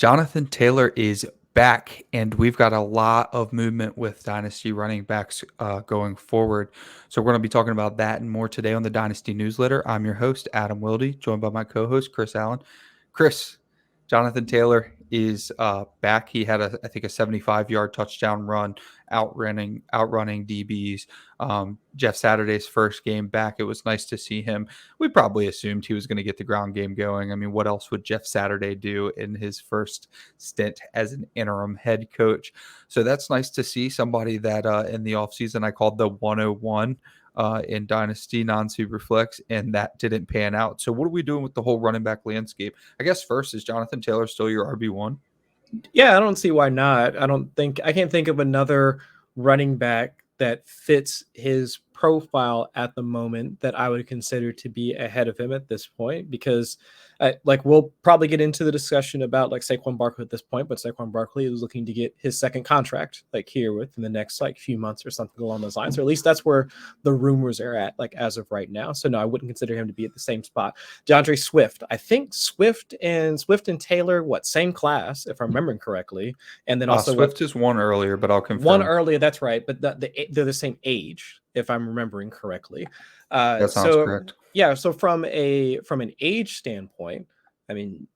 Jonathan Taylor is back, and we've got a lot of movement with Dynasty running backs going forward. So we're going to be talking about that and more today on the Dynasty Newsletter. I'm your host, Adam Wilde, joined by my co-host, Chris Allen. Chris, Jonathan Taylor is back. He had, I think, a 75-yard touchdown run, outrunning DBs. Jeff Saturday's first game back. It was nice to see him. We probably assumed he was going to get the ground game going. I mean, what else would Jeff Saturday do in his first stint as an interim head coach? So that's nice to see somebody that in the offseason I called the 101 in Dynasty non-Superflex, and that didn't pan out. So what are we doing with the whole running back landscape? I guess first, is Jonathan Taylor still your RB1? Yeah, I don't see why not. I can't think of another running back that fits his profile at the moment that I would consider to be ahead of him at this point, because we'll probably get into the discussion about like Saquon Barkley at this point, but Saquon Barkley is looking to get his second contract like here within the next like few months or something along those lines, or at least that's where the rumors are at like as of right now. So no, I wouldn't consider him to be at the same spot. DeAndre Swift, I think Swift and Taylor, same class if I'm remembering correctly, and then also Swift is one earlier, but I'll confirm. One earlier, that's right, but they're the same age if I'm remembering correctly. That sounds correct. Yeah, so from an age standpoint, I mean,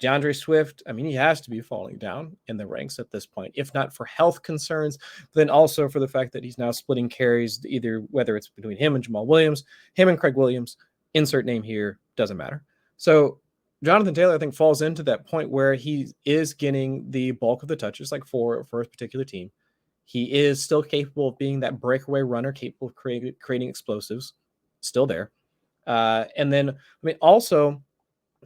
DeAndre Swift, I mean, he has to be falling down in the ranks at this point, if not for health concerns, then also for the fact that he's now splitting carries, either whether it's between him and Jamal Williams, him and Craig Williams, insert name here, doesn't matter. So Jonathan Taylor, I think, falls into that point where he is getting the bulk of the touches, like for a particular team. He is still capable of being that breakaway runner, capable of creating explosives, still there. And then, I mean, also,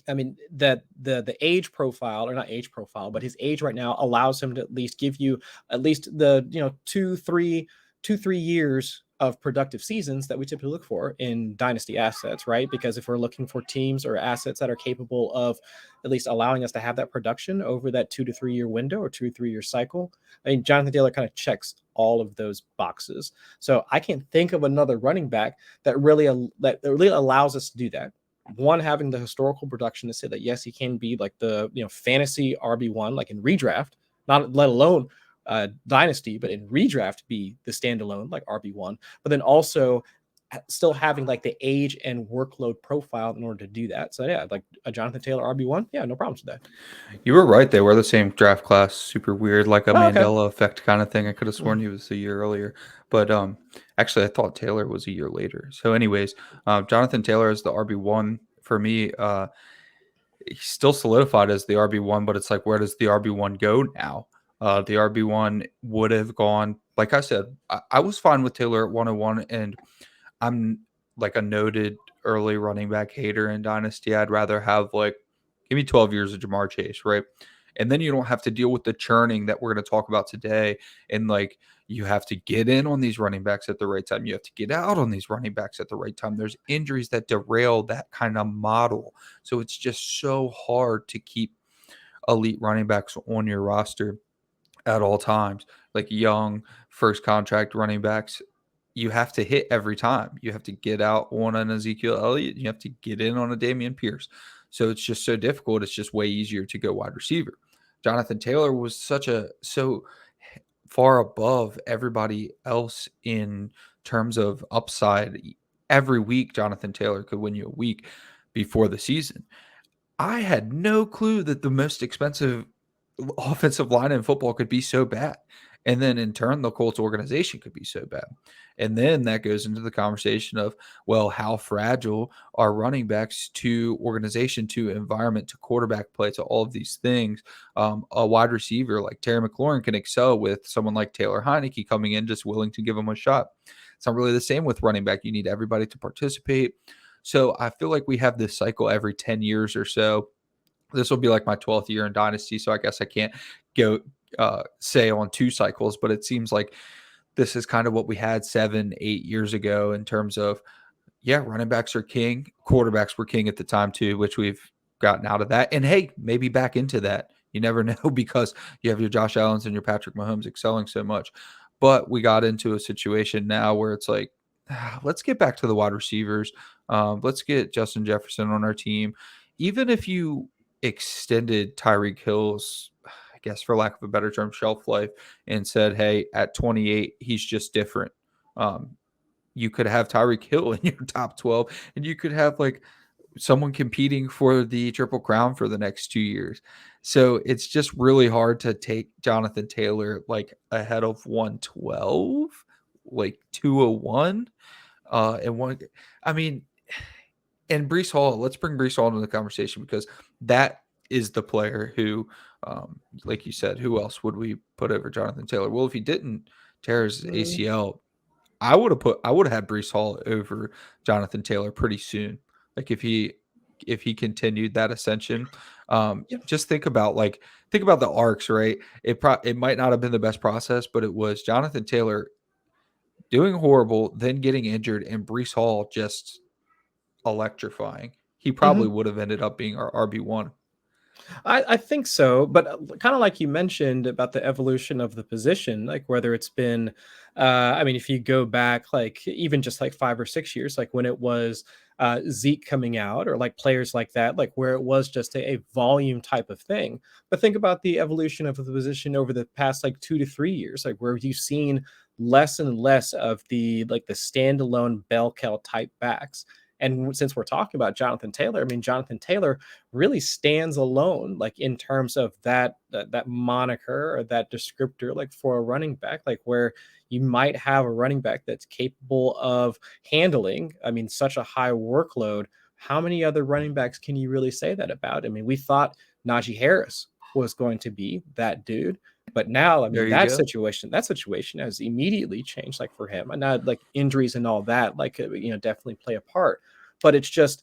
I mean, that the age profile, or not age profile, but his age right now allows him to at least give you at least the 2-3 years of productive seasons that we typically look for in dynasty assets, right? Because if we're looking for teams or assets that are capable of at least allowing us to have that production over that 2 to 3 year window or 2 to 3 year cycle, I mean, Jonathan Taylor kind of checks all of those boxes. So I can't think of another running back that really allows us to do that. One, having the historical production to say that yes, he can be like the fantasy RB1, like in redraft, not let alone dynasty, but in redraft be the standalone like RB1, but then also still having like the age and workload profile in order to do that. So yeah, like a Jonathan Taylor RB1, yeah, no problems with that. You were right. They were the same draft class. Super weird, like a Mandela effect kind of thing. I could have sworn he was a year earlier, but actually I thought Taylor was a year later. So anyways, Jonathan Taylor is the RB1 for me. He's still solidified as the RB1, but it's like, where does the RB1 go now? The RB1 would have gone, like I said, I was fine with Taylor at 101, and I'm like a noted early running back hater in Dynasty. I'd rather have give me 12 years of Jamar Chase, right? And then you don't have to deal with the churning that we're going to talk about today. And you have to get in on these running backs at the right time. You have to get out on these running backs at the right time. There's injuries that derail that kind of model. So it's just so hard to keep elite running backs on your roster at all times. Like young first contract running backs, you have to hit every time. You have to get out on an Ezekiel Elliott. You have to get in on a Dameon Pierce. So it's just so difficult. It's just way easier to go wide receiver. Jonathan Taylor was so far above everybody else in terms of upside. Every week, Jonathan Taylor could win you a week before the season. I had no clue that the most expensive offensive line in football could be so bad. And then in turn, the Colts organization could be so bad. And then that goes into the conversation of, well, how fragile are running backs to organization, to environment, to quarterback play, to all of these things. A wide receiver like Terry McLaurin can excel with someone like Taylor Heineke coming in just willing to give him a shot. It's not really the same with running back. You need everybody to participate. So I feel like we have this cycle every 10 years or so. This will be like my 12th year in Dynasty, so I guess I can't go say on 2 cycles, but it seems like this is kind of what we had 7-8 years ago in terms of, running backs are king. Quarterbacks were king at the time too, which we've gotten out of that. And hey, maybe back into that. You never know, because you have your Josh Allens and your Patrick Mahomes excelling so much. But we got into a situation now where it's like, let's get back to the wide receivers. Let's get Justin Jefferson on our team. Even if you extended Tyreek Hill's, I guess for lack of a better term, shelf life, and said, hey, at 28, he's just different. You could have Tyreek Hill in your top 12, and you could have like someone competing for the Triple Crown for the next 2 years. So it's just really hard to take Jonathan Taylor like ahead of 112, like 201. And one, I mean, and Breece Hall, let's bring Breece Hall into the conversation because that is the player who, like you said, who else would we put over Jonathan Taylor? Well, if he didn't tear his ACL, I would have had Breece Hall over Jonathan Taylor pretty soon. Like if he continued that ascension, just think about the arcs, right? It might not have been the best process, but it was Jonathan Taylor doing horrible, then getting injured, and Breece Hall just electrifying. He probably would have ended up being our RB1. I think so, but kind of like you mentioned about the evolution of the position, like whether it's been, I mean, if you go back, like even just like 5 or 6 years, like when it was Zeke coming out or like players like that, like where it was just a volume type of thing. But think about the evolution of the position over the past like 2 to 3 years, like where you've seen less and less of the like the standalone bell cow type backs. And since we're talking about Jonathan Taylor, I mean, Jonathan Taylor really stands alone, like in terms of that moniker or that descriptor, like for a running back, like where you might have a running back that's capable of handling, I mean, such a high workload. How many other running backs can you really say that about? I mean, we thought Najee Harris was going to be that dude. But now, I There mean, you go. that situation has immediately changed, like for him, and not like injuries and all that, like definitely play a part. But it's just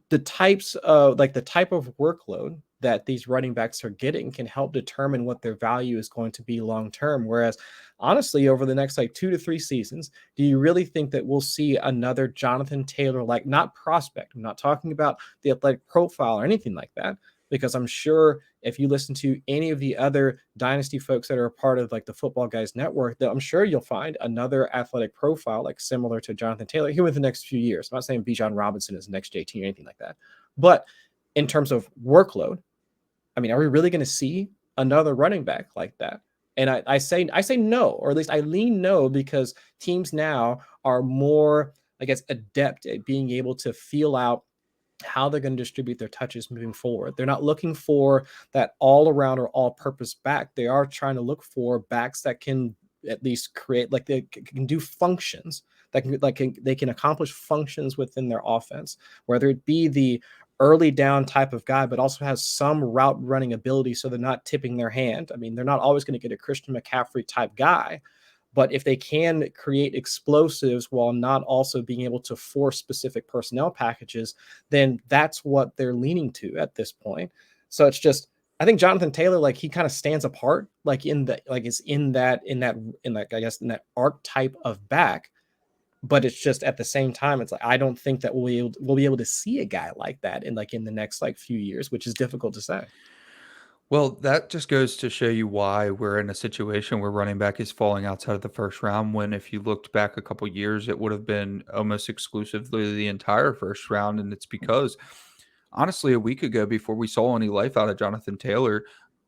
the types of like the type of workload that these running backs are getting can help determine what their value is going to be long term. Whereas, honestly, over the next like 2 to 3 seasons, do you really think that we'll see another Jonathan Taylor like not prospect? I'm not talking about the athletic profile or anything like that, because I'm sure if you listen to any of the other dynasty folks that are a part of like the Football Guys network, that I'm sure you'll find another athletic profile like similar to Jonathan Taylor here in the next few years. I'm not saying Bijan Robinson is next JT or anything like that, but in terms of workload, I mean, are we really going to see another running back like that? And I say no, or at least I lean no, because teams now are more, I guess, adept at being able to feel out how they're going to distribute their touches moving forward. They're not looking for that all around or all purpose back. They are trying to look for backs that can at least create, like they can do functions that can they can accomplish functions within their offense, whether it be the early down type of guy, but also has some route running ability. So they're not tipping their hand. I mean, they're not always going to get a Christian McCaffrey type guy, but if they can create explosives while not also being able to force specific personnel packages, then that's what they're leaning to at this point. So it's just, I think Jonathan Taylor, like he kind of stands apart, like it's in that I guess in that archetype of back. But it's just at the same time, it's like I don't think that we'll be able to see a guy like that in the next like few years, which is difficult to say. Well, that just goes to show you why we're in a situation where running back is falling outside of the first round. When if you looked back a couple years, it would have been almost exclusively the entire first round. And it's because honestly, a week ago, before we saw any life out of Jonathan Taylor,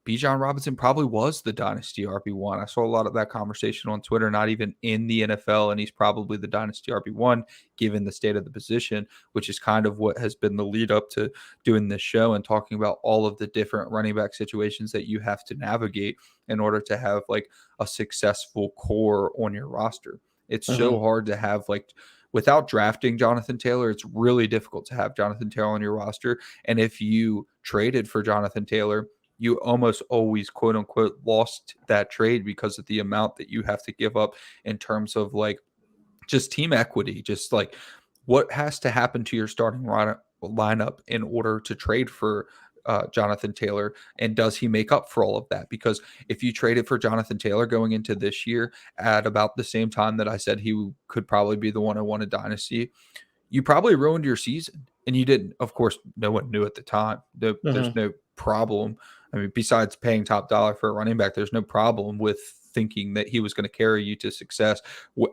Bijan Robinson probably was the dynasty RB1. I saw a lot of that conversation on Twitter, not even in the NFL, and he's probably the dynasty RB1 given the state of the position, which is kind of what has been the lead up to doing this show and talking about all of the different running back situations that you have to navigate in order to have like a successful core on your roster. It's so hard to have like without drafting Jonathan Taylor, it's really difficult to have Jonathan Taylor on your roster. And if you traded for Jonathan Taylor, you almost always quote unquote lost that trade because of the amount that you have to give up in terms of like just team equity, just like what has to happen to your starting lineup in order to trade for Jonathan Taylor, and does he make up for all of that? Because if you traded for Jonathan Taylor going into this year at about the same time that I said he could probably be the 101 in Dynasty, you probably ruined your season, and you didn't. Of course, no one knew at the time. There's no problem. I mean, besides paying top dollar for a running back, there's no problem with thinking that he was going to carry you to success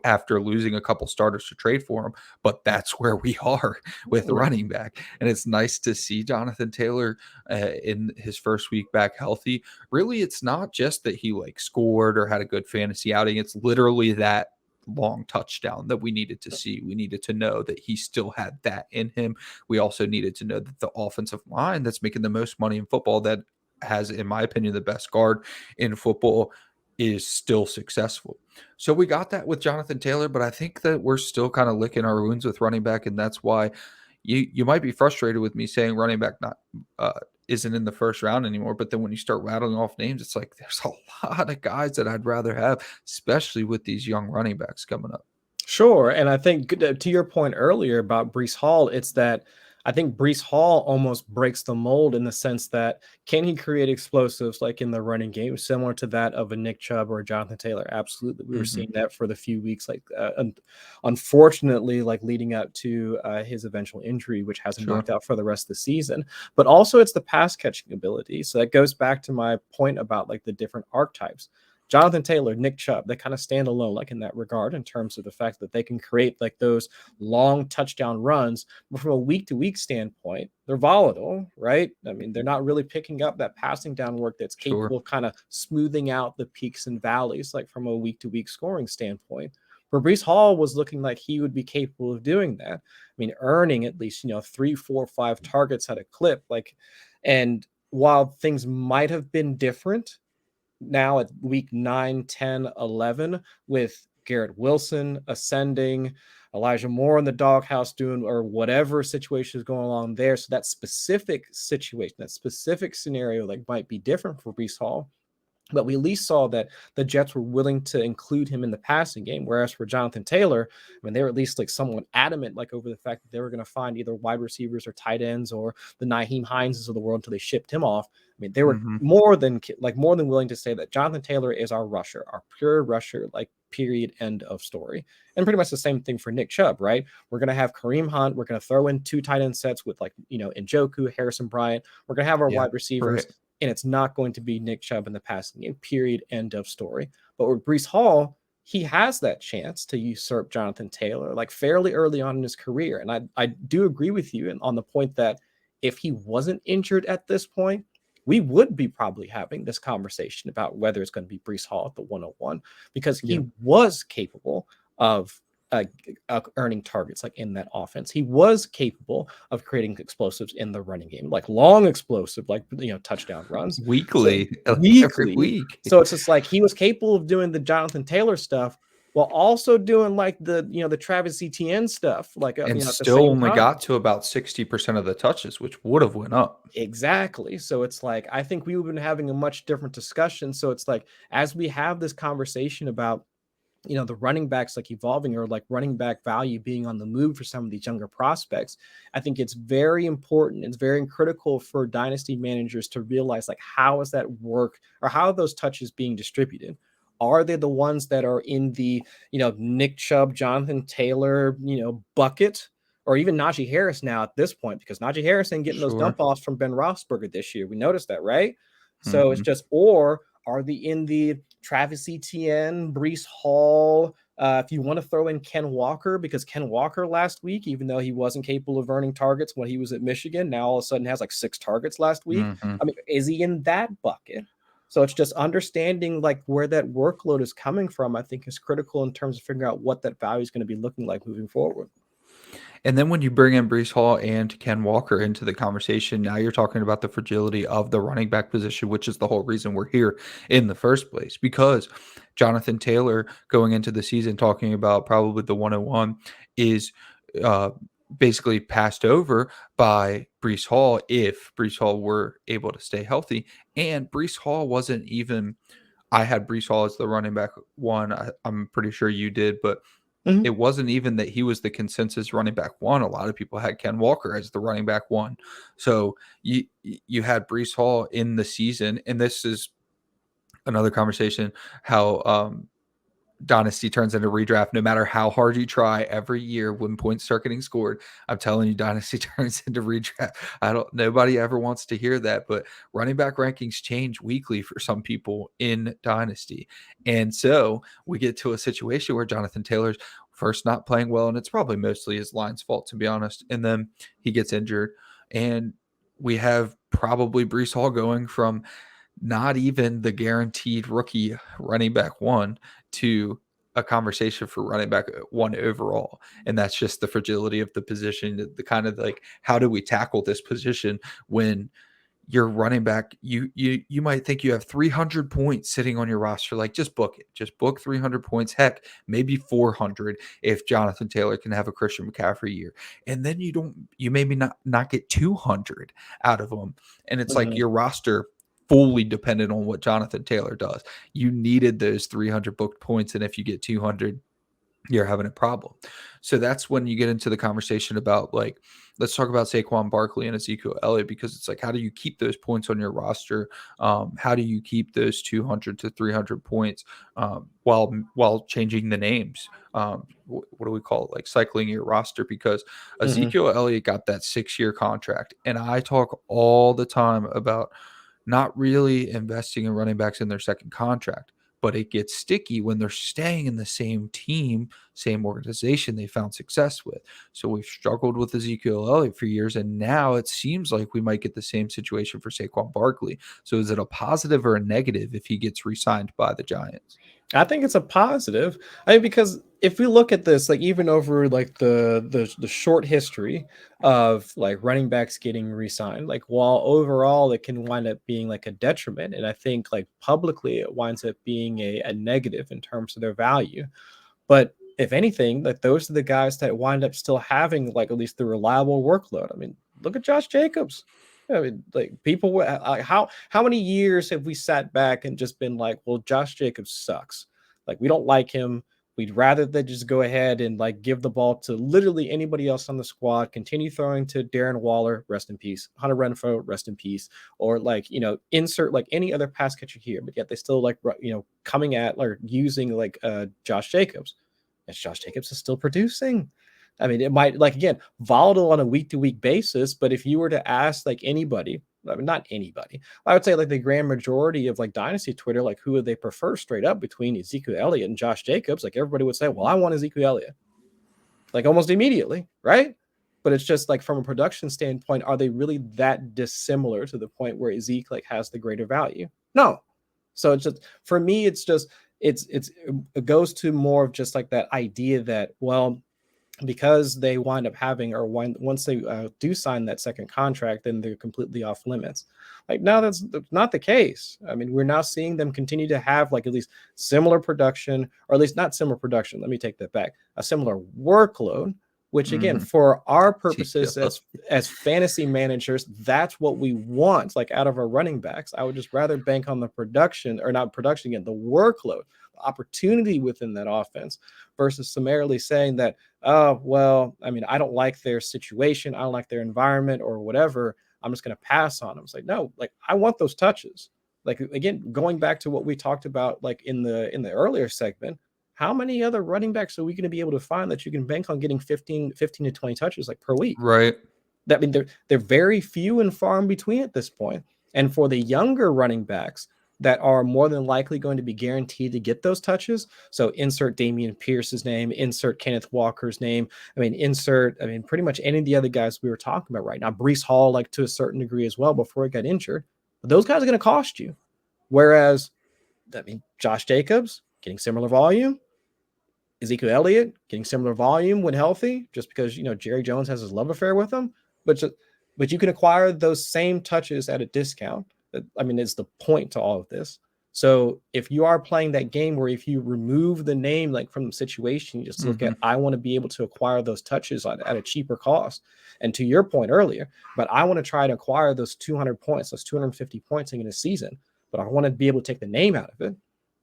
after losing a couple starters to trade for him. But that's where we are with running back. And it's nice to see Jonathan Taylor in his first week back healthy. Really, it's not just that he like scored or had a good fantasy outing. It's literally that long touchdown that we needed to see. We needed to know that he still had that in him. We also needed to know that the offensive line that's making the most money in football, that has, in my opinion, the best guard in football, is still successful. So we got that with Jonathan Taylor, but I think that we're still kind of licking our wounds with running back, and that's why you might be frustrated with me saying running back not isn't in the first round anymore. But then when you start rattling off names, it's like there's a lot of guys that I'd rather have, especially with these young running backs coming up. Sure. And I think to your point earlier about Breece Hall, it's that I think Breece Hall almost breaks the mold in the sense that can he create explosives like in the running game, similar to that of a Nick Chubb or a Jonathan Taylor? Absolutely. We were seeing that for the few weeks, like unfortunately, like leading up to his eventual injury, which has him knocked out for the rest of the season. But also it's the pass catching ability. So that goes back to my point about like the different archetypes. Jonathan Taylor, Nick Chubb, they kind of stand alone, like in that regard, in terms of the fact that they can create like those long touchdown runs. But from a week to week standpoint, they're volatile, right? I mean, they're not really picking up that passing down work that's capable of kind of smoothing out the peaks and valleys, like from a week to week scoring standpoint. Where Breece Hall was looking like he would be capable of doing that. I mean, earning at least, 3, 4, 5 targets at a clip. And while things might have been different now at week 9, 10, 11, with Garrett Wilson ascending, Elijah Moore in the doghouse doing or whatever situation is going along there. So that specific situation, that specific scenario, like might be different for Breece Hall. But we at least saw that the Jets were willing to include him in the passing game. Whereas for Jonathan Taylor, I mean, they were at least like somewhat adamant, like over the fact that they were going to find either wide receivers or tight ends or the Nyheim Hineses of the world until they shipped him off. I mean, they were more than willing to say that Jonathan Taylor is our rusher, our pure rusher, like period, end of story. And pretty much the same thing for Nick Chubb, right? We're going to have Kareem Hunt. We're going to throw in 2 tight end sets with Njoku, Harrison Bryant. We're going to have our wide receivers. Right. And it's not going to be Nick Chubb in the passing game, period, end of story. But with Breece Hall, he has that chance to usurp Jonathan Taylor like fairly early on in his career. And I do agree with you on the point that if he wasn't injured at this point, we would be probably having this conversation about whether it's going to be Breece Hall at the 101, because he was capable of earning targets like in that offense. He was capable of creating explosives in the running game, like long explosive, like touchdown runs weekly, every week. So it's just like he was capable of doing the Jonathan Taylor stuff while also doing like the the Travis Etienne stuff, like and still only got to about 60% of the touches, which would have went up. Exactly. So it's like I think we would have been having a much different discussion. So it's like as we have this conversation about the running backs like evolving or like running back value being on the move for some of these younger prospects, I think it's very important. It's very critical for dynasty managers to realize like how is that work or how are those touches being distributed? Are they the ones that are in the, Nick Chubb, Jonathan Taylor, bucket, or even Najee Harris now at this point, because Najee Harris ain't getting those dump offs from Ben Roethlisberger this year. We noticed that, right? So it's just, or are they in the Travis Etienne, Breece Hall? If you want to throw in Ken Walker, because Ken Walker last week, even though he wasn't capable of earning targets when he was at Michigan, now all of a sudden has like 6 targets last week. I mean, is he in that bucket? So it's just understanding like where that workload is coming from, I think is critical in terms of figuring out what that value is going to be looking like moving forward. And then when you bring in Breece Hall and Ken Walker into the conversation, now you're talking about the fragility of the running back position, which is the whole reason we're here in the first place. Because Jonathan Taylor going into the season talking about probably the 101 is basically passed over by Breece Hall if Breece Hall were able to stay healthy. And Breece Hall wasn't even – I had Breece Hall as the running back 1. I'm pretty sure you did, but – it wasn't even that he was the consensus running back 1. A lot of people had Ken Walker as the running back 1. So you had Breece Hall in the season, and this is another conversation, how Dynasty turns into redraft. No matter how hard you try, every year when points start getting scored, I'm telling you, Dynasty turns into redraft. Nobody ever wants to hear that, but running back rankings change weekly for some people in Dynasty. And so we get to a situation where Jonathan Taylor's first not playing well, and it's probably mostly his line's fault, to be honest. And then he gets injured, and we have probably Breece Hall going from not even the guaranteed rookie running back one to a conversation for running back one overall. And that's just the fragility of the position, the kind of like, how do we tackle this position when your running back, you might think you have 300 points sitting on your roster. Like, just book it. Just book 300 points. Heck, maybe 400 if Jonathan Taylor can have a Christian McCaffrey year. And then you maybe not get 200 out of them. And it's like your roster fully dependent on what Jonathan Taylor does. You needed those 300 booked points, and if you get 200, you're having a problem. So that's when you get into the conversation about, like, let's talk about Saquon Barkley and Ezekiel Elliott, because it's like, how do you keep those points on your roster? How do you keep those 200 to 300 points while changing the names? What do we call it? Like cycling your roster, because Ezekiel Elliott got that 6-year contract. And I talk all the time about not really investing in running backs in their second contract, but it gets sticky when they're staying in the same team, same organization they found success with. So we've struggled with Ezekiel Elliott for years, and now it seems like we might get the same situation for Saquon Barkley. So is it a positive or a negative if he gets re-signed by the Giants? I think it's a positive. I mean, because if we look at this, like even over like the short history of like running backs getting re-signed, like while overall it can wind up being like a detriment, and I think like publicly it winds up being a negative in terms of their value. But if anything, like those are the guys that wind up still having like at least the reliable workload. I mean, look at Josh Jacobs. I mean, like people, how many years have we sat back and just been like, well, Josh Jacobs sucks. Like, we don't like him. We'd rather than just go ahead and like give the ball to literally anybody else on the squad, continue throwing to Darren Waller, rest in peace, Hunter Renfrow, rest in peace, or like, insert like any other pass catcher here. But yet they still like, coming at or using like Josh Jacobs. And Josh Jacobs is still producing. I mean, it might, like, again, volatile on a week-to-week basis, but if you were to ask, like, anybody, I mean, not anybody, I would say, like, the grand majority of, like, Dynasty Twitter, like, who would they prefer straight up between Ezekiel Elliott and Josh Jacobs? Like, everybody would say, well, I want Ezekiel Elliott. Like, almost immediately, right? But it's just, like, from a production standpoint, are they really that dissimilar to the point where Zeke, like, has the greater value? No. So it's just, for me, it's just, it goes to more of just, like, that idea that, well, because they wind up having, or once they do sign that second contract, then they're completely off limits. Like, now that's not the case. I mean, we're now seeing them continue to have like at least similar production, or at least not similar production. Let me take that back. A similar workload, which again, for our purposes as fantasy managers, that's what we want. Like out of our running backs, I would just rather bank on the production, or not production again, the workload, opportunity within that offense, versus summarily saying that, oh, well, I mean, I don't like their situation, I don't like their environment or whatever, I'm just going to pass on them. It's like, no, like I want those touches. Like, again, going back to what we talked about, like in the earlier segment, how many other running backs are we going to be able to find that you can bank on getting 15 to 20 touches like per week? Right. That, I mean, they're very few and far in between at this point. And for the younger running backs that are more than likely going to be guaranteed to get those touches, so insert Dameon Pierce's name, insert Kenneth Walker's name, pretty much any of the other guys we were talking about right now, Breece Hall, like to a certain degree as well before he got injured, but those guys are going to cost you. Whereas, I mean, Josh Jacobs getting similar volume, Ezekiel Elliott getting similar volume when healthy, just because, Jerry Jones has his love affair with him, but you can acquire those same touches at a discount. I mean, it's the point to all of this. So if you are playing that game where if you remove the name like from the situation, you just look at, I want to be able to acquire those touches at a cheaper cost. And to your point earlier, but I want to try to acquire those 200 points, those 250 points in a season, but I want to be able to take the name out of it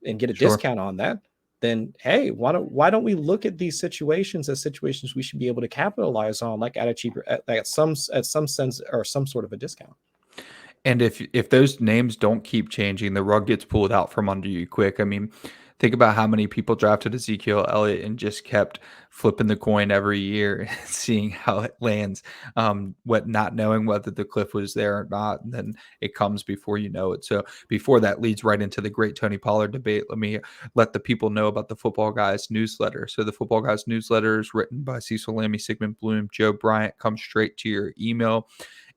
and get a discount on that. Then, hey, why don't we look at these situations as situations we should be able to capitalize on, like at a cheaper, at some sense, or some sort of a discount. And if those names don't keep changing, the rug gets pulled out from under you quick. I mean, think about how many people drafted Ezekiel Elliott and just kept flipping the coin every year and seeing how it lands, not knowing whether the cliff was there or not, and then it comes before you know it. So before that leads right into the great Tony Pollard debate, let me let the people know about the Footballguys newsletter. So the Footballguys newsletter is written by Cecil Lammey, Sigmund Bloom, Joe Bryant, comes straight to your email,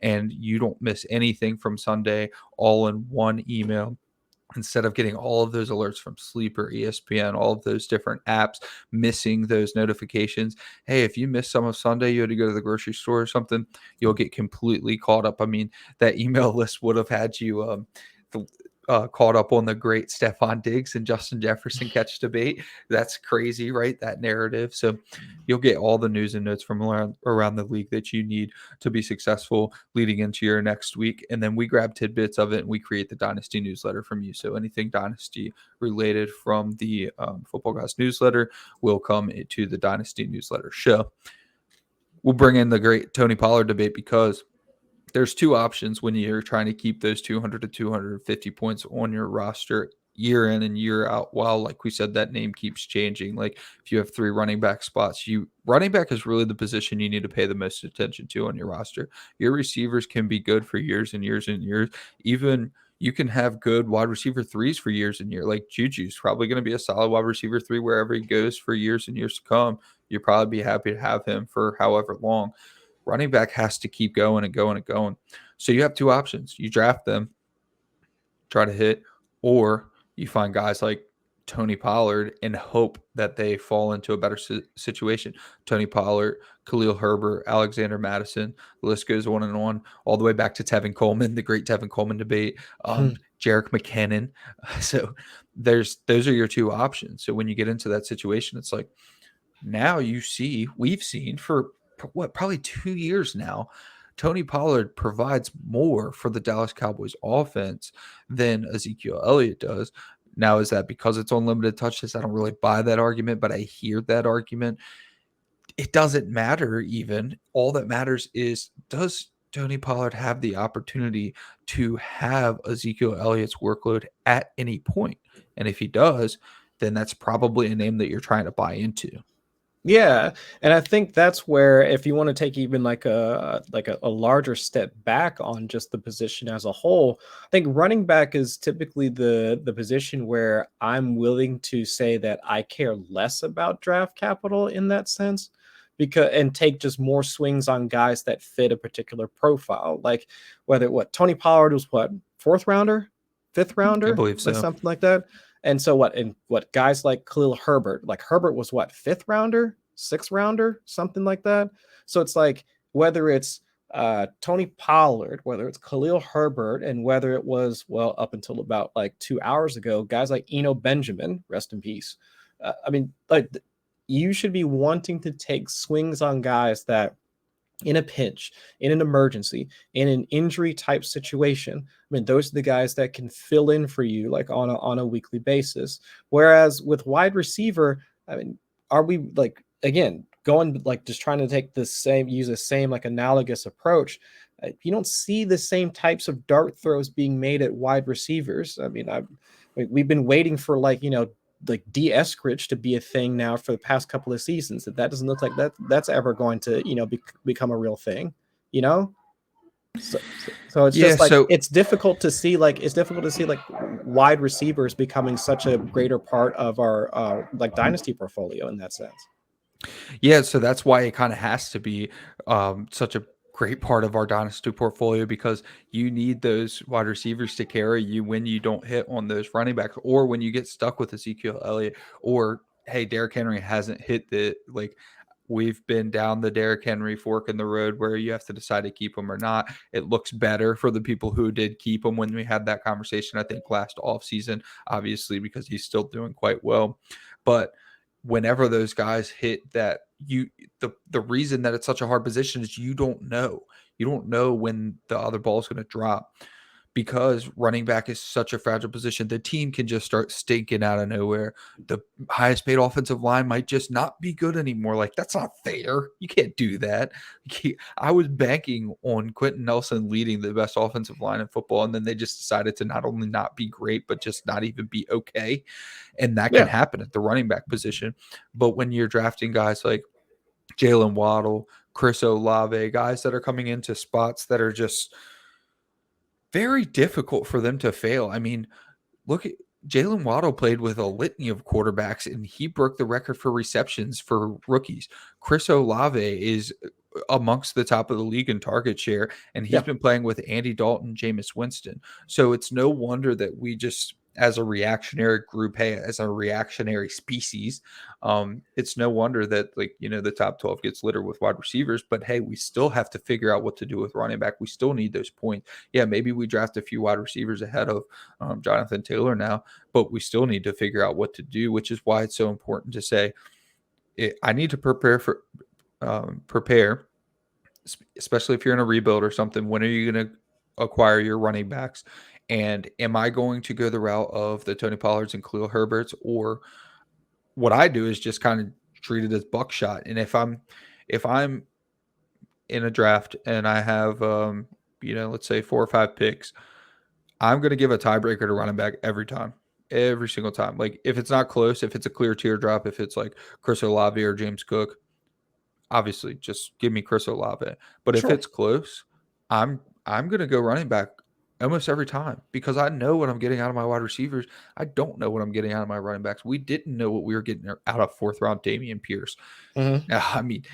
and you don't miss anything from Sunday, all in one email. Instead of getting all of those alerts from Sleeper, ESPN, all of those different apps, missing those notifications. Hey, if you missed some of Sunday, you had to go to the grocery store or something, you'll get completely caught up. I mean, that email list would have had you caught up on the great Stephon Diggs and Justin Jefferson catch debate. That's crazy, right? That narrative. So you'll get all the news and notes from around the league that you need to be successful leading into your next week. And then we grab tidbits of it and we create the Dynasty newsletter from you. So anything Dynasty related from the Footballguys newsletter will come into the Dynasty newsletter show. We'll bring in the great Tony Pollard debate because there's two options when you're trying to keep those 200 to 250 points on your roster year in and year out. While, like we said, that name keeps changing. Like if you have 3 running back spots, running back is really the position you need to pay the most attention to on your roster. Your receivers can be good for years and years and years. Even you can have good wide receiver 3s for years and years. Like Juju's probably going to be a solid wide receiver 3 wherever he goes for years and years to come. You'll probably be happy to have him for however long. Running back has to keep going and going and going. So you have 2 options. You draft them, try to hit, or you find guys like Tony Pollard and hope that they fall into a better situation. Tony Pollard, Khalil Herbert, Alexander Madison, the list goes on and on, all the way back to Tevin Coleman, the great Tevin Coleman debate, Jerick McKinnon. So those are your 2 options. So when you get into that situation, it's like now we've seen for probably 2 years now, Tony Pollard provides more for the Dallas Cowboys offense than Ezekiel Elliott does. Now, is that because it's on limited touches? I don't really buy that argument, but I hear that argument. It doesn't matter even. All that matters is, does Tony Pollard have the opportunity to have Ezekiel Elliott's workload at any point? And if he does, then that's probably a name that you're trying to buy into. Yeah, and I think that's where, if you want to take even like a larger step back on just the position as a whole, I think running back is typically the position where I'm willing to say that I care less about draft capital in that sense, and take just more swings on guys that fit a particular profile. Like Tony Pollard was 4th rounder, 5th rounder, I believe so, like something like that. And so guys like Khalil Herbert, like Herbert was 5th rounder, 6th rounder, something like that. So it's like, whether it's Tony Pollard, whether it's Khalil Herbert, and whether it was, up until about 2 hours ago, guys like Eno Benjamin, rest in peace. I mean, you should be wanting to take swings on guys that, in a pinch, in an emergency, in an injury type situation, I mean, those are the guys that can fill in for you on a weekly basis. Whereas with wide receiver, I mean, are we again going just trying to use the same analogous approach? You don't see the same types of dart throws being made at wide receivers. I mean, we've been waiting for D. Eskridge to be a thing now for the past couple of seasons. That doesn't look like that's ever going to become a real thing, So it's it's difficult to see wide receivers becoming such a greater part of our dynasty portfolio in that sense. Yeah, so that's why it kind of has to be such a great part of our dynasty portfolio, because you need those wide receivers to carry you when you don't hit on those running backs, or when you get stuck with Ezekiel Elliott, or hey, Derrick Henry hasn't hit we've been down the Derrick Henry fork in the road where you have to decide to keep him or not. It looks better for the people who did keep him when we had that conversation, I think, last offseason, obviously, because he's still doing quite well. But whenever those guys hit that, the reason that it's such a hard position is you don't know when the other ball is going to drop. because running back is such a fragile position, the team can just start stinking out of nowhere. The highest paid offensive line might just not be good anymore. Like, that's not fair. You can't do that. I was banking on Quentin Nelson leading the best offensive line in football, and then they just decided to not only not be great, but just not even be okay. And that can happen at the running back position. But when you're drafting guys like Jalen Waddle, Chris Olave, guys that are coming into spots that are just very difficult for them to fail. I mean, look at Jalen Waddle played with a litany of quarterbacks, and he broke the record for receptions for rookies. Chris Olave is amongst the top of the league in target share, and he's been playing with Andy Dalton, Jameis Winston. So it's no wonder that we just, as a reactionary group, hey, as a reactionary species, it's no wonder that, like, the top 12 gets littered with wide receivers. But hey, we still have to figure out what to do with running back. We still need those points. Yeah, maybe we draft a few wide receivers ahead of Jonathan Taylor now, but we still need to figure out what to do, which is why it's so important to say, I need to prepare, especially if you're in a rebuild or something. When are you going to acquire your running backs? And am I going to go the route of the Tony Pollards and Khalil Herberts? Or what I do is just kind of treat it as buckshot. And if I'm in a draft and I have, let's say 4 or 5 picks, I'm going to give a tiebreaker to running back every single time. Like, if it's not close, if it's a clear teardrop, if it's like Chris Olave or James Cook, obviously just give me Chris Olave. But if it's close, I'm going to go running back almost every time, because I know what I'm getting out of my wide receivers. I don't know what I'm getting out of my running backs. We didn't know what we were getting out of 4th round Dameon Pierce. I mean,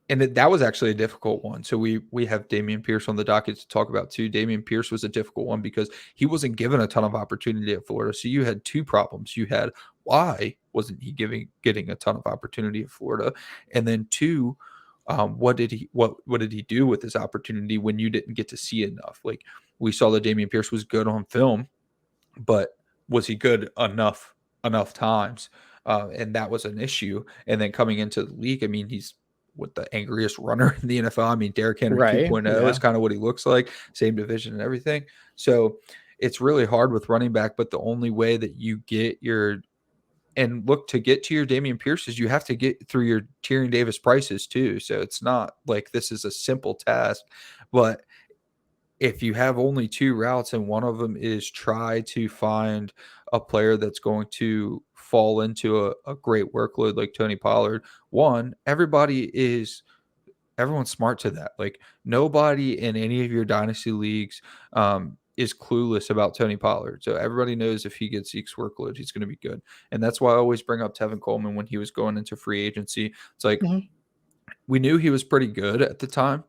that was actually a difficult one. So we have Dameon Pierce on the docket to talk about too. Dameon Pierce was a difficult one because he wasn't given a ton of opportunity at Florida. So you had 2 problems. You had, why wasn't he getting a ton of opportunity at Florida? And then 2, what did he do with his opportunity when you didn't get to see enough? Like, we saw that Dameon Pierce was good on film, but was he good enough times? And that was an issue. And then coming into the league, I mean, he's the angriest runner in the NFL. I mean, Derrick Henry 2.0 is kind of what he looks like, same division and everything. So it's really hard with running back, but the only way that you get to get to your Dameon Pierce is you have to get through your Tyrion Davis prices too. So it's not like this is a simple task, but if you have only 2 routes and one of them is try to find a player that's going to fall into a great workload like Tony Pollard, everyone's smart to that. Like, nobody in any of your dynasty leagues is clueless about Tony Pollard. So everybody knows if he gets Zeke's workload, he's going to be good. And that's why I always bring up Tevin Coleman when he was going into free agency. It's like, we knew he was pretty good at the time.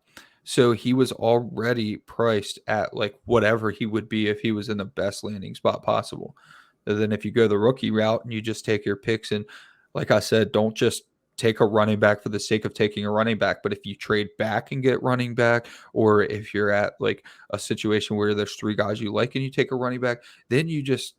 So he was already priced at like whatever he would be if he was in the best landing spot possible. And then if you go the rookie route and you just take your picks, and like I said, don't just take a running back for the sake of taking a running back. But if you trade back and get running back, or if you're at like a situation where there's 3 guys you like and you take a running back, then you just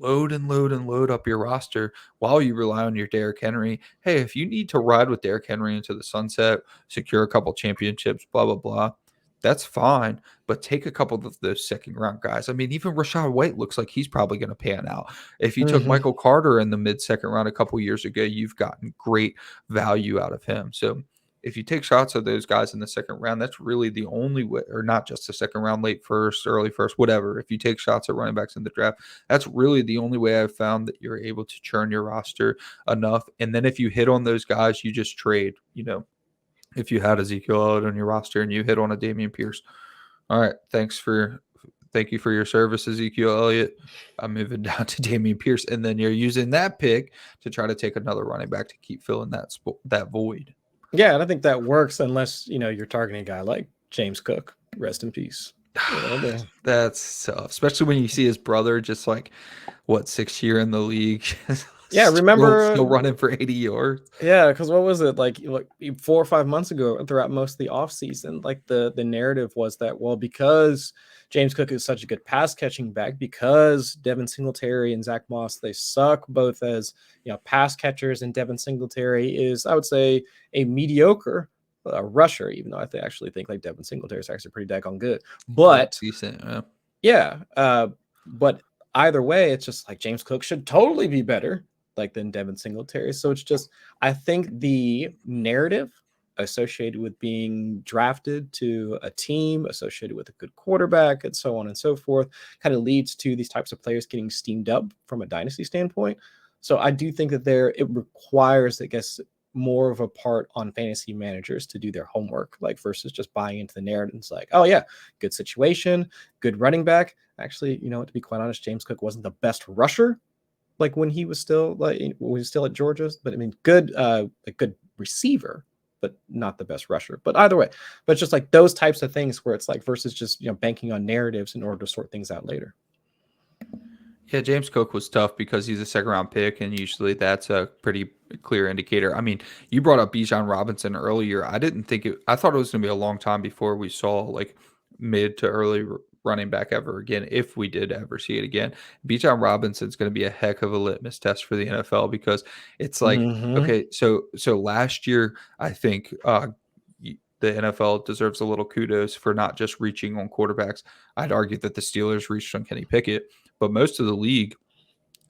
load and load and load up your roster while you rely on your Derrick Henry. Hey, if you need to ride with Derrick Henry into the sunset, secure a couple championships, blah, blah, blah, that's fine. But take a couple of those 2nd round guys. I mean, even Rachaad White looks like he's probably going to pan out. If you took Michael Carter in the mid-2nd round a couple years ago, you've gotten great value out of him. So if you take shots at those guys in the 2nd round, that's really the only way, or not just the 2nd round, late 1st, early 1st, whatever. If you take shots at running backs in the draft, that's really the only way I've found that you're able to churn your roster enough. And then if you hit on those guys, you just trade. If you had Ezekiel Elliott on your roster and you hit on a Dameon Pierce, all right, thank you for your service, Ezekiel Elliott. I'm moving down to Dameon Pierce, and then you're using that pick to try to take another running back to keep filling that void. Yeah, and I think that works unless, you're targeting a guy like James Cook. Rest in peace. That's tough, especially when you see his brother just like, 6th year in the league. Yeah, remember still running for 80 yards. Yeah, because what was it like 4 or 5 months ago throughout most of the offseason? Like the narrative was that, well, because James Cook is such a good pass catching back, because Devin Singletary and Zach Moss, they suck both as pass catchers, and Devin Singletary is, I would say, a mediocre rusher, even though I actually think like Devin Singletary is actually pretty daggone good. But decent, yeah. Yeah. But either way, it's just like James Cook should totally be better like than Devin Singletary. So it's just I think the narrative associated with being drafted to a team associated with a good quarterback and so on and so forth kind of leads to these types of players getting steamed up from a dynasty standpoint. So I do think that it requires, I guess, more of a part on fantasy managers to do their homework, like versus just buying into the narratives like, oh yeah, good situation, good running back. Actually, to be quite honest, James Cook wasn't the best rusher like when he was still at Georgia, but I mean, a good receiver, but not the best rusher. But either way, but it's just like those types of things where it's like versus just banking on narratives in order to sort things out later. Yeah, James Cook was tough because he's a second round pick, and usually that's a pretty clear indicator. I mean, you brought up Bijan Robinson earlier. I thought it was going to be a long time before we saw like mid to early running back ever again, if we did ever see it again. Bijan Robinson's going to be a heck of a litmus test for the NFL because it's like, Mm-hmm. okay, so last year, I think the NFL deserves a little kudos for not just reaching on quarterbacks. I'd argue that the Steelers reached on Kenny Pickett, but most of the league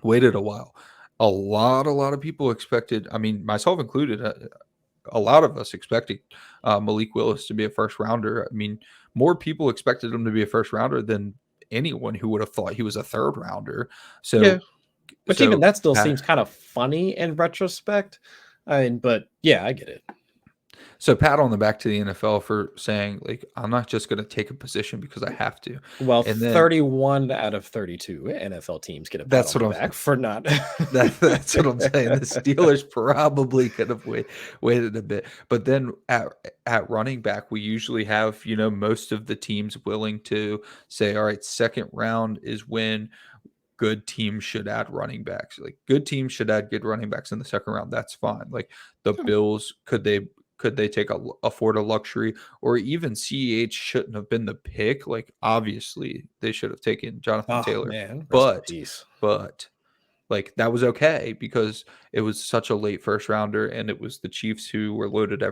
waited a while. A lot of people expected, I mean, myself included, a lot of us expected Malik Willis to be a first rounder. I mean, more people expected him to be a first rounder than anyone who would have thought he was a third rounder. Yeah, So, which even that still seems kind of funny in retrospect. I mean, but yeah, I get it. So pat on the back to the NFL for saying, like, I'm not just going to take a position because I have to. Well, And then 31 out of 32 NFL teams get a pat that's on what the I'm back for not. that's what I'm saying. The Steelers probably could have waited a bit. But then at running back, we usually have, most of the teams willing to say, all right, second round is when good teams should add running backs. Like good teams should add good running backs in the second round. That's fine. Like the Bills, could they afford a luxury, or even CEH shouldn't have been the pick? Like obviously they should have taken Jonathan Oh Taylor, man, rest in but peace. but like that was okay because it was such a late first rounder and it was the Chiefs who were loaded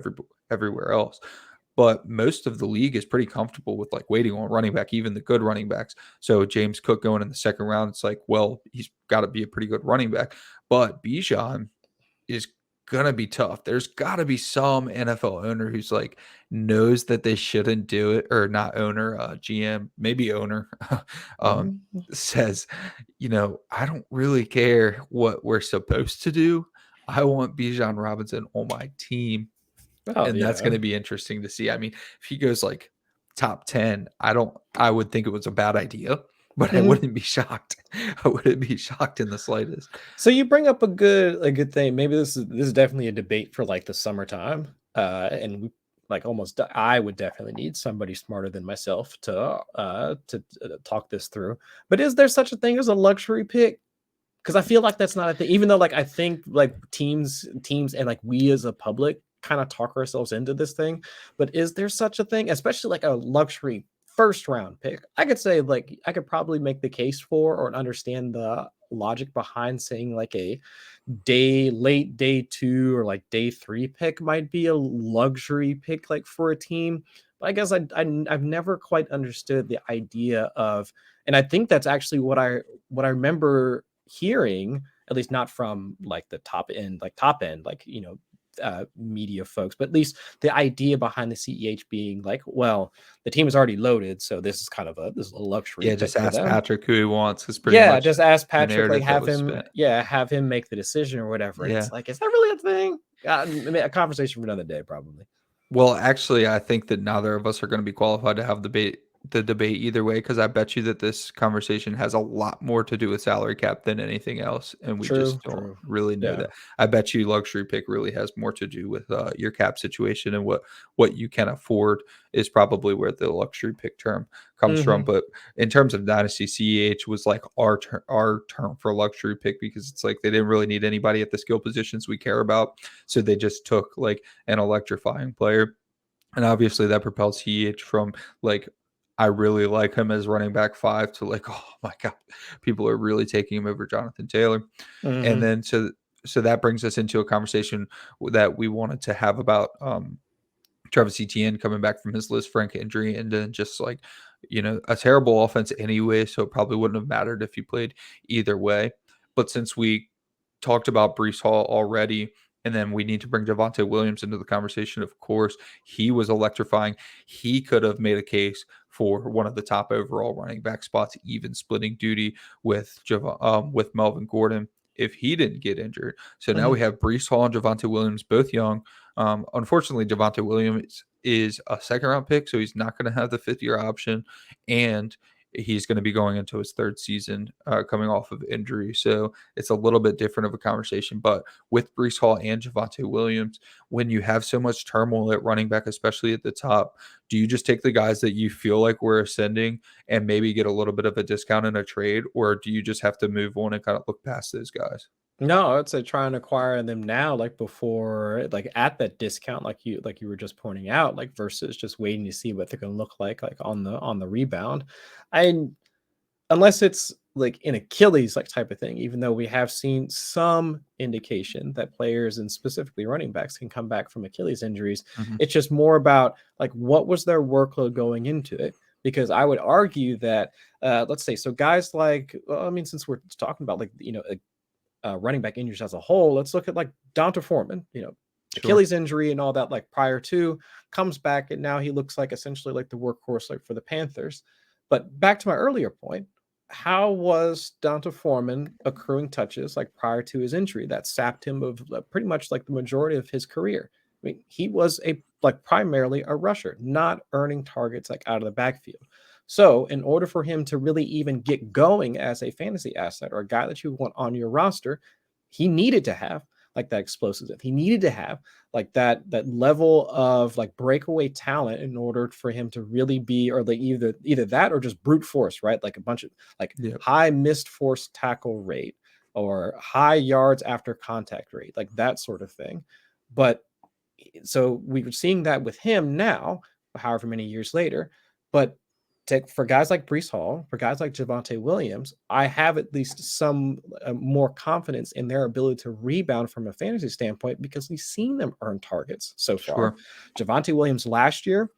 everywhere else. But most of the league is pretty comfortable with like waiting on running back, even the good running backs. So James Cook going in the second round, it's like, well, he's got to be a pretty good running back. But Bijan is gonna be tough. There's got to be some NFL owner who's like knows that they shouldn't do it, or not owner, GM, maybe owner, um, Mm-hmm. says, I don't really care what we're supposed to do. I want Bijan Robinson on my team, Oh and that's going yeah. to be interesting to see. I mean, if he goes like top 10, I would think it was a bad idea, but I Mm-hmm. wouldn't be shocked. I wouldn't be shocked in the slightest. So you bring up a good thing. Maybe this is definitely a debate for like the summertime. And we like I would definitely need somebody smarter than myself to talk this through. But is there such a thing as a luxury pick? Because I feel like that's not a thing. Even though like I think like teams and like we as a public kind of talk ourselves into this thing. But is there such a thing, especially like a luxury first round pick? I could say like I could probably make the case for or understand the logic behind saying like a late day 2 or like day 3 pick might be a luxury pick like for a team. But I guess I've never quite understood the idea of, and I think that's actually what I remember hearing, at least not from like the top end, like media folks, but at least the idea behind the CEH being like, well, the team is already loaded, so this is a luxury Yeah, pick just for ask them. Patrick who he wants is pretty Yeah, much just ask the Patrick, like narrative that was spent. have him make the decision or whatever. And Yeah. it's like, is that really a thing? I mean, a conversation for another day, probably. Well, actually, I think that neither of us are going to be qualified to have the debate either way, because I bet you that this conversation has a lot more to do with salary cap than anything else, and we True, just don't true. really know Yeah. that. I bet you luxury pick really has more to do with your cap situation, and what you can afford is probably where the luxury pick term comes from. Hmm. But in terms of dynasty, CEH was like our term for luxury pick, because it's like they didn't really need anybody at the skill positions we care about, so they just took like an electrifying player. And obviously that propels CEH from like, I really like him as running back 5 to like, oh my God, people are really taking him over Jonathan Taylor. And Hmm. then so that brings us into a conversation that we wanted to have about Travis Etienne coming back from his Liz Frank injury, and then just like, a terrible offense anyway, so it probably wouldn't have mattered if he played either way. But since we talked about Breece Hall already, and then we need to bring Javonte Williams into the conversation, of course, he was electrifying. He could have made a case for one of the top overall running back spots, even splitting duty with Melvin Gordon if he didn't get injured. So now we have Breece Hall and Javonte Williams, both young. Unfortunately, Javonte Williams is a second-round pick, so he's not going to have the fifth-year option, and he's going to be going into his third season coming off of injury. So it's a little bit different of a conversation. But with Breece Hall and Javonte Williams, when you have so much turmoil at running back, especially at the top, do you just take the guys that you feel like we're ascending and maybe get a little bit of a discount in a trade, or do you just have to move on and kind of look past those guys? No, I'd say try and acquire them now, like before, like at that discount, like you were just pointing out, like versus just waiting to see what they're going to look like on the rebound. I Unless it's like an Achilles like type of thing, even though we have seen some indication that players and specifically running backs can come back from Achilles injuries. Mm-hmm. It's just more about like what was their workload going into it. Because I would argue that let's say so guys like since we're talking about like running back injuries as a whole, let's look at like Donta Foreman, Sure. Achilles injury and all that, like prior to, comes back and now he looks like essentially like the workhorse like for the Panthers. But back to my earlier point, how was Donta Foreman accruing touches like prior to his injury that sapped him of pretty much like the majority of his career? I mean, he was primarily a rusher, not earning targets like out of the backfield. So, in order for him to really even get going as a fantasy asset or a guy that you want on your roster, he needed to have like that explosive. He needed to have like that level of like breakaway talent in order for him to really be, or like either that or just brute force, right? Like a bunch of like high missed force tackle rate or high yards after contact rate, like that sort of thing. But so we were seeing that with him now, however many years later. But for guys like Breece Hall, for guys like Javonte Williams, I have at least some more confidence in their ability to rebound from a fantasy standpoint because we've seen them earn targets so far. Sure. Javonte Williams last year,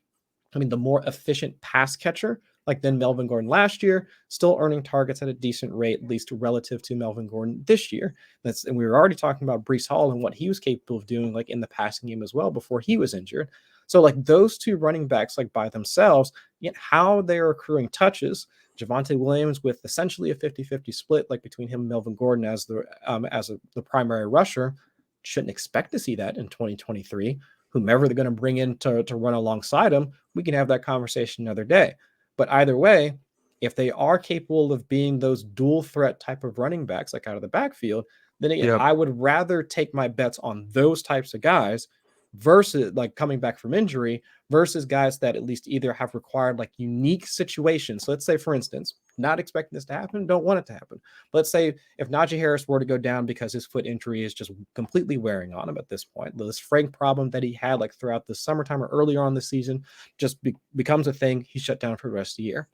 the more efficient pass catcher, like then Melvin Gordon last year, still earning targets at a decent rate, at least relative to Melvin Gordon this year. And we were already talking about Breece Hall and what he was capable of doing, like in the passing game as well before he was injured. So like those two running backs, like by themselves, yet how they're accruing touches. Javonte Williams with essentially a 50-50 split, like between him and Melvin Gordon as the primary rusher, shouldn't expect to see that in 2023. Whomever they're going to bring in to run alongside him, we can have that conversation another day. But either way, if they are capable of being those dual threat type of running backs, like out of the backfield, then again, I would rather take my bets on those types of guys versus like coming back from injury versus guys that at least either have required like unique situations. So let's say, for instance, not expecting this to happen, don't want it to happen. But let's say if Najee Harris were to go down because his foot injury is just completely wearing on him at this point, this Frank problem that he had like throughout the summertime or earlier on the season just becomes a thing. He's shut down for the rest of the year.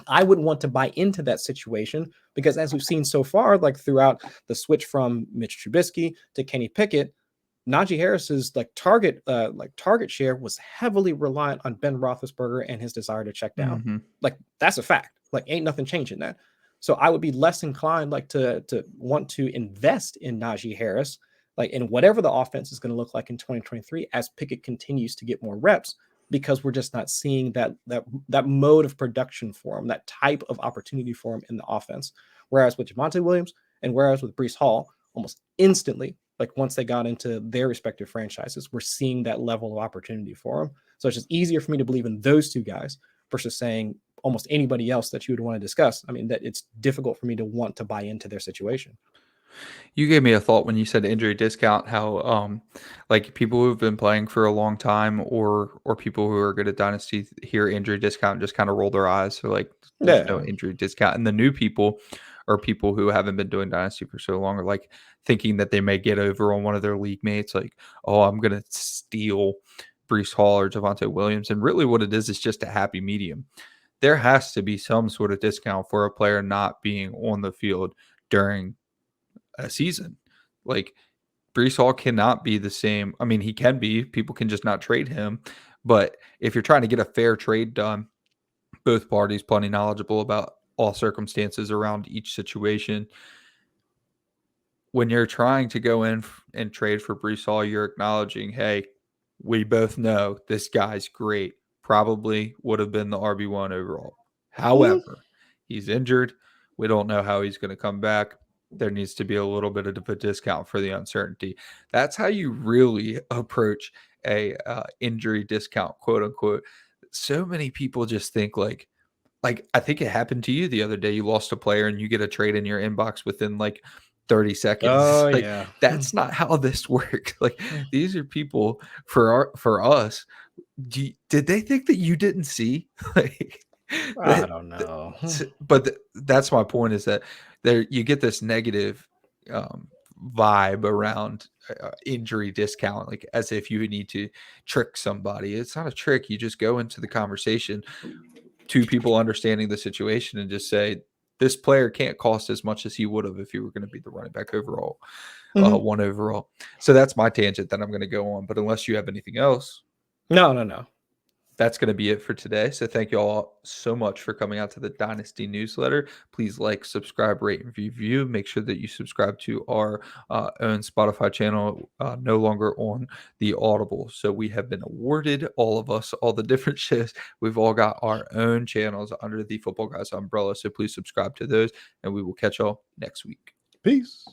I wouldn't want to buy into that situation because as we've seen so far, like throughout the switch from Mitch Trubisky to Kenny Pickett, Najee Harris's target share was heavily reliant on Ben Roethlisberger and his desire to check down. Mm-hmm. Like that's a fact. Like ain't nothing changing that. So I would be less inclined like to want to invest in Najee Harris, like in whatever the offense is going to look like in 2023 as Pickett continues to get more reps, because we're just not seeing that mode of production for him, that type of opportunity for him in the offense. Whereas with Javonte Williams and whereas with Breece Hall, almost instantly, like once they got into their respective franchises, we're seeing that level of opportunity for them. So it's just easier for me to believe in those two guys versus saying almost anybody else that you would want to discuss. I mean, that it's difficult for me to want to buy into their situation. You gave me a thought when you said injury discount, how like people who've been playing for a long time or people who are good at Dynasty hear injury discount and just kind of roll their eyes. So like there's no injury discount. And the new people or people who haven't been doing Dynasty for so long are like thinking that they may get over on one of their league mates, like, oh, I'm gonna steal Breece Hall or Javonte Williams. And really what it is just a happy medium. There has to be some sort of discount for a player not being on the field during a season. Like Breece Hall cannot be the same. I mean, he can be. People can just not trade him. But if you're trying to get a fair trade done, both parties plenty knowledgeable about all circumstances around each situation. When you're trying to go in and trade for Breece Hall, you're acknowledging, hey, we both know this guy's great. Probably would have been the RB1 overall. However, he's injured. We don't know how he's going to come back. There needs to be a little bit of a discount for the uncertainty. That's how you really approach a injury discount, quote unquote. So many people just think like I think it happened to you the other day. You lost a player and you get a trade in your inbox within like 30 seconds. Oh, Like, yeah. that's not how this works. Like, these are people for us. Did they think that you didn't see? Like, I don't know. But that's my point, is that there you get this negative vibe around injury discount, like as if you need to trick somebody. It's not a trick. You just go into the conversation, two people understanding the situation, and just say, this player can't cost as much as he would have if he were going to be the running back overall, one overall. So that's my tangent that I'm going to go on. But unless you have anything else. No. That's going to be it for today. So thank you all so much for coming out to the Dynasty Newsletter. Please like, subscribe, rate, and review. Make sure that you subscribe to our own Spotify channel, no longer on the Audible. So we have been awarded, all of us, all the different shows. We've all got our own channels under the Footballguys umbrella. So please subscribe to those, and we will catch y'all next week. Peace.